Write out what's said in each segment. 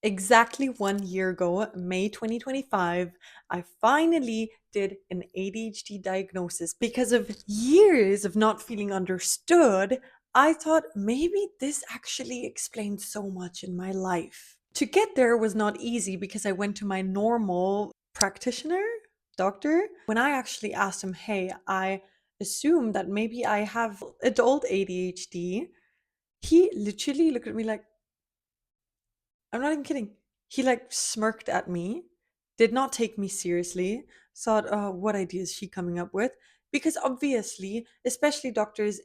Exactly 1 year ago, May 2025, I finally did an ADHD diagnosis. Because of years of not feeling understood, I thought maybe this actually explains so much in my life. To get there was not easy because I went to my normal practitioner, doctor. When I actually asked him, hey, I assume that maybe I have adult ADHD, he literally looked at me like, I'm not even kidding. He like smirked at me, did not take me seriously, thought, oh, what idea is she coming up with? Because obviously, especially doctors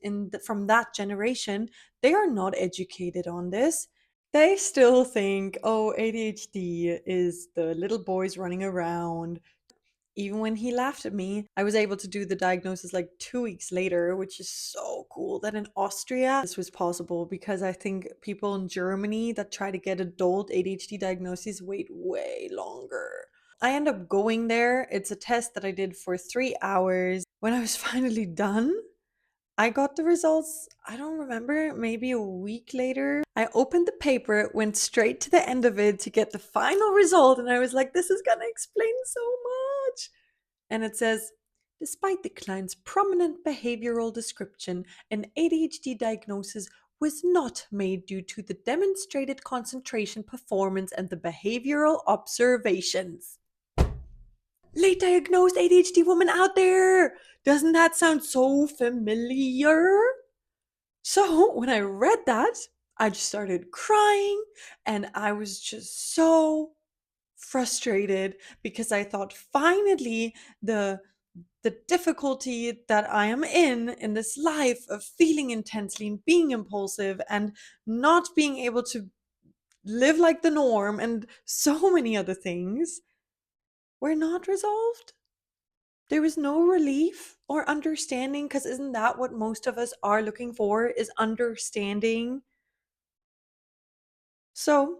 from that generation, they are not educated on this. They still think, oh, ADHD is the little boys running around. Even when he laughed at me, I was able to do the diagnosis like 2 weeks later, which is so cool that in Austria this was possible because I think people in Germany that try to get adult ADHD diagnoses wait way longer. I end up going there. It's a test that I did for 3 hours. When I was finally done, I got the results, I don't remember, maybe a week later. I opened the paper, went straight to the end of it to get the final result, and I was like, this is gonna explain so much. And it says, despite the client's prominent behavioral description, an ADHD diagnosis was not made due to the demonstrated concentration performance and the behavioral observations. Late diagnosed ADHD woman out there! Doesn't that sound so familiar? So when I read that, I just started crying and I was just so frustrated because I thought finally the difficulty that I am in this life of feeling intensely and being impulsive and not being able to live like the norm and so many other things were not resolved. There was no relief or understanding because isn't that what most of us are looking for is understanding. So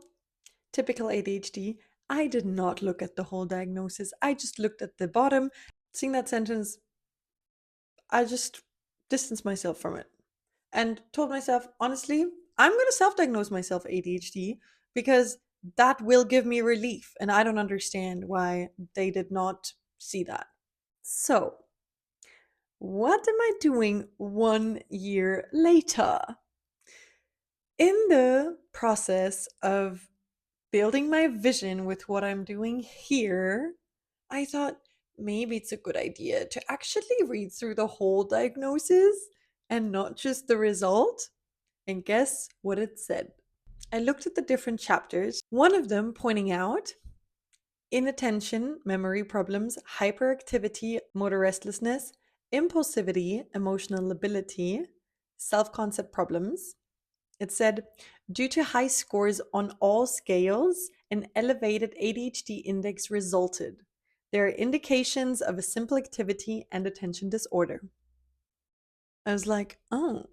typical ADHD, I did not look at the whole diagnosis. I just looked at the bottom. Seeing that sentence, I just distanced myself from it and told myself, honestly, I'm going to self diagnose myself ADHD because that will give me relief. And I don't understand why they did not see that. So, what am I doing 1 year later? In the process of building my vision with what I'm doing here, I thought maybe it's a good idea to actually read through the whole diagnosis and not just the result. And guess what it said? I looked at the different chapters, one of them pointing out inattention, memory problems, hyperactivity, motor restlessness, impulsivity, emotional lability, self concept problems. It said, due to high scores on all scales, an elevated ADHD index resulted. There are indications of a simple activity and attention disorder. I was like, oh,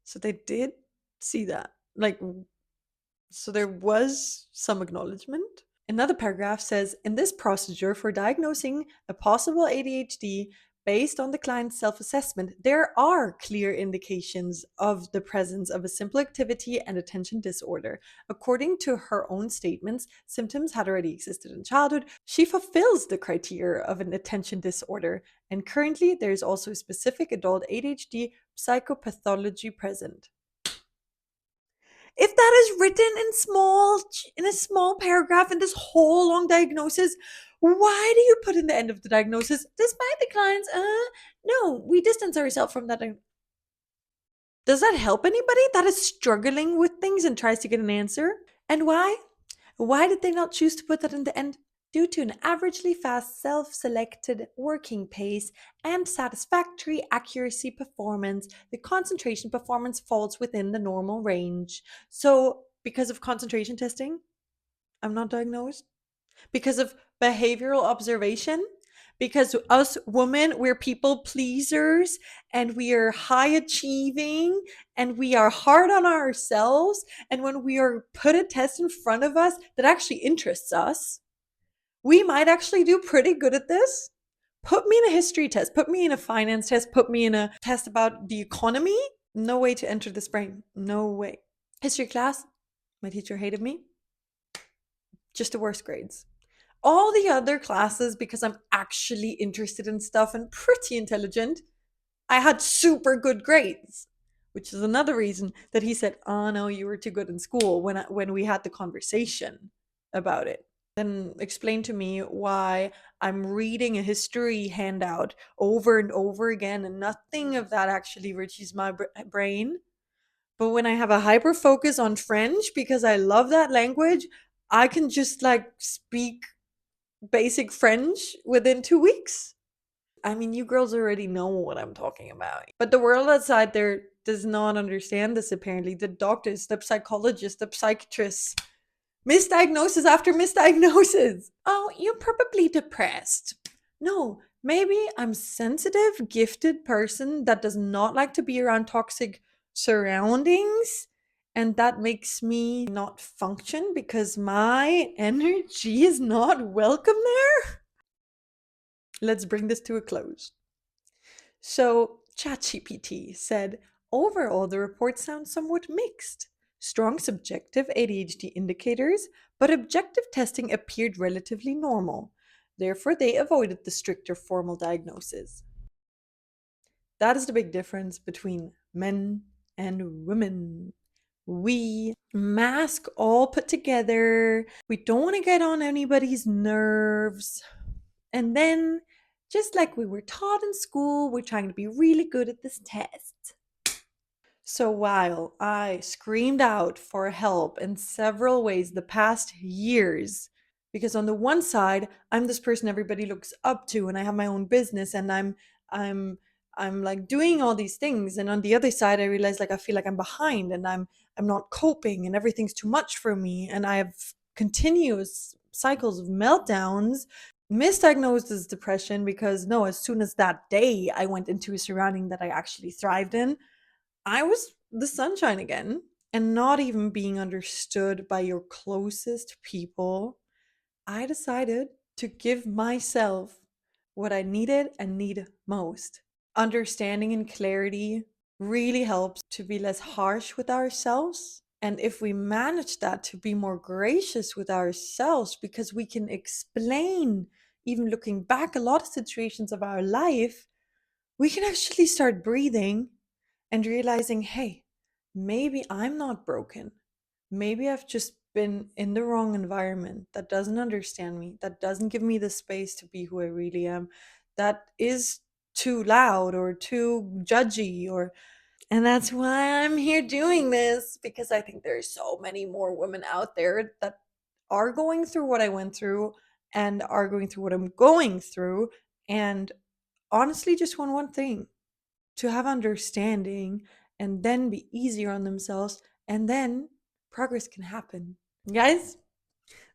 so they did see that. Like, so there was some acknowledgement. Another paragraph says, in this procedure for diagnosing a possible ADHD based on the client's self assessment, there are clear indications of the presence of a simple activity and attention disorder. According to her own statements, symptoms had already existed in childhood. She fulfills the criteria of an attention disorder, and currently there is also a specific adult ADHD psychopathology present. If that is written in a small paragraph in this whole long diagnosis, why do you put in the end of the diagnosis, despite the client's no, we distance ourselves from that. Does that help anybody that is struggling with things and tries to get an answer? And why? Why did they not choose to put that in the end? Due to an averagely fast self selected working pace and satisfactory accuracy performance, the concentration performance falls within the normal range. So, because of concentration testing, I'm not diagnosed. Because of behavioral observation, because us women, we're people pleasers and we are high achieving and we are hard on ourselves. And when we are put a test in front of us that actually interests us, we might actually do pretty good at this. Put me in a history test, put me in a finance test, put me in a test about the economy. No way to enter this brain. No way. History class, my teacher hated me. just the worst grades. All the other classes, because I'm actually interested in stuff and pretty intelligent, I had super good grades, which is another reason that he said, "Oh no, you were too good in school," when we had the conversation about it. Then explain to me why I'm reading a history handout over and over again and nothing of that actually reaches my brain. But when I have a hyper focus on French because I love that language, I can just like speak basic French within 2 weeks. I mean, you girls already know what I'm talking about. But the world outside there does not understand this, apparently. The doctors, the psychologists, the psychiatrists, misdiagnosis after misdiagnosis. Oh, you're probably depressed. No, maybe I'm sensitive, gifted person that does not like to be around toxic surroundings. And that makes me not function because my energy is not welcome there. Let's bring this to a close. So, ChatGPT said, overall, the report sounds somewhat mixed. Strong subjective ADHD indicators, but objective testing appeared relatively normal. Therefore, they avoided the stricter formal diagnosis. That is the big difference between men and women. We mask all put together. We don't want to get on anybody's nerves. And then, just like we were taught in school, we're trying to be really good at this test. So while I screamed out for help in several ways the past years, because on the one side, I'm this person everybody looks up to and I have my own business and I'm I'm like doing all these things, and on the other side I realize like I feel like I'm behind and I'm not coping and everything's too much for me and I have continuous cycles of meltdowns, misdiagnosed as depression because no, as soon as that day I went into a surrounding that I actually thrived in, I was the sunshine again. And not even being understood by your closest people, I decided to give myself what I needed and need most. Understanding and clarity really helps to be less harsh with ourselves. And if we manage that, to be more gracious with ourselves, because we can explain, even looking back, a lot of situations of our life, we can actually start breathing and realizing, hey, maybe I'm not broken. Maybe I've just been in the wrong environment that doesn't understand me, that doesn't give me the space to be who I really am, that is too loud or too judgy or, and that's why I'm here doing this, because I think there's so many more women out there that are going through what I went through and are going through what I'm going through, and honestly just want one thing: to have understanding and then be easier on themselves, and then progress can happen. Guys,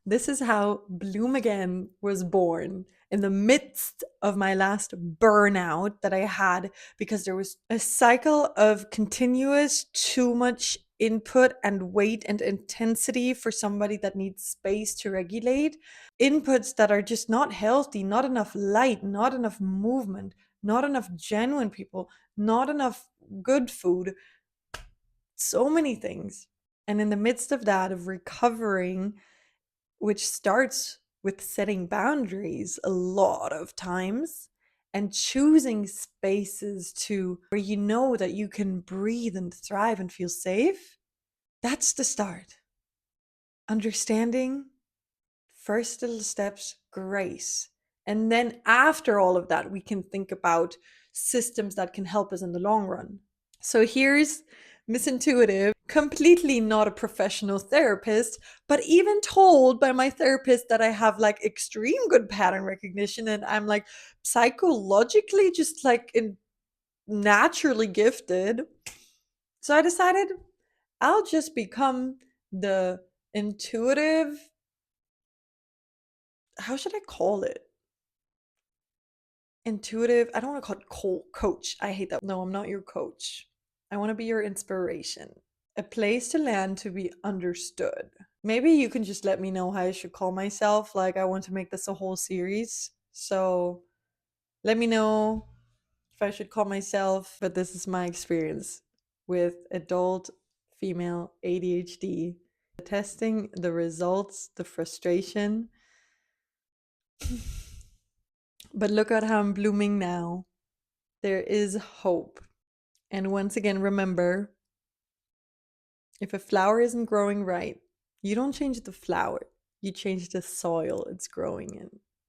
this is how Bloom Again was born, in the midst of my last burnout that I had because there was a cycle of continuous too much input and weight and intensity for somebody that needs space to regulate. Inputs that are just not healthy, not enough light, not enough movement, not enough genuine people, not enough good food, so many things. And in the midst of that, of recovering, which starts with setting boundaries a lot of times and choosing spaces to where you know that you can breathe and thrive and feel safe, that's the start. Understanding, first little steps, grace. And then after all of that, we can think about systems that can help us in the long run. So here's Miss Intuitive, completely not a professional therapist, but even told by my therapist that I have like extreme good pattern recognition and I'm like psychologically just like naturally gifted. So I decided I'll just become the intuitive, how should I call it? Intuitive, I don't want to call it coach. I hate that. No, I'm not your coach. I want to be your inspiration. A place to land to be understood. Maybe you can just let me know how I should call myself. Like, I want to make this a whole series. So let me know if I should call myself. But this is my experience with adult female ADHD. testing, the results, the frustration. But look at how I'm blooming now. There is hope. And once again, remember, if a flower isn't growing right, you don't change the flower, you change the soil it's growing in.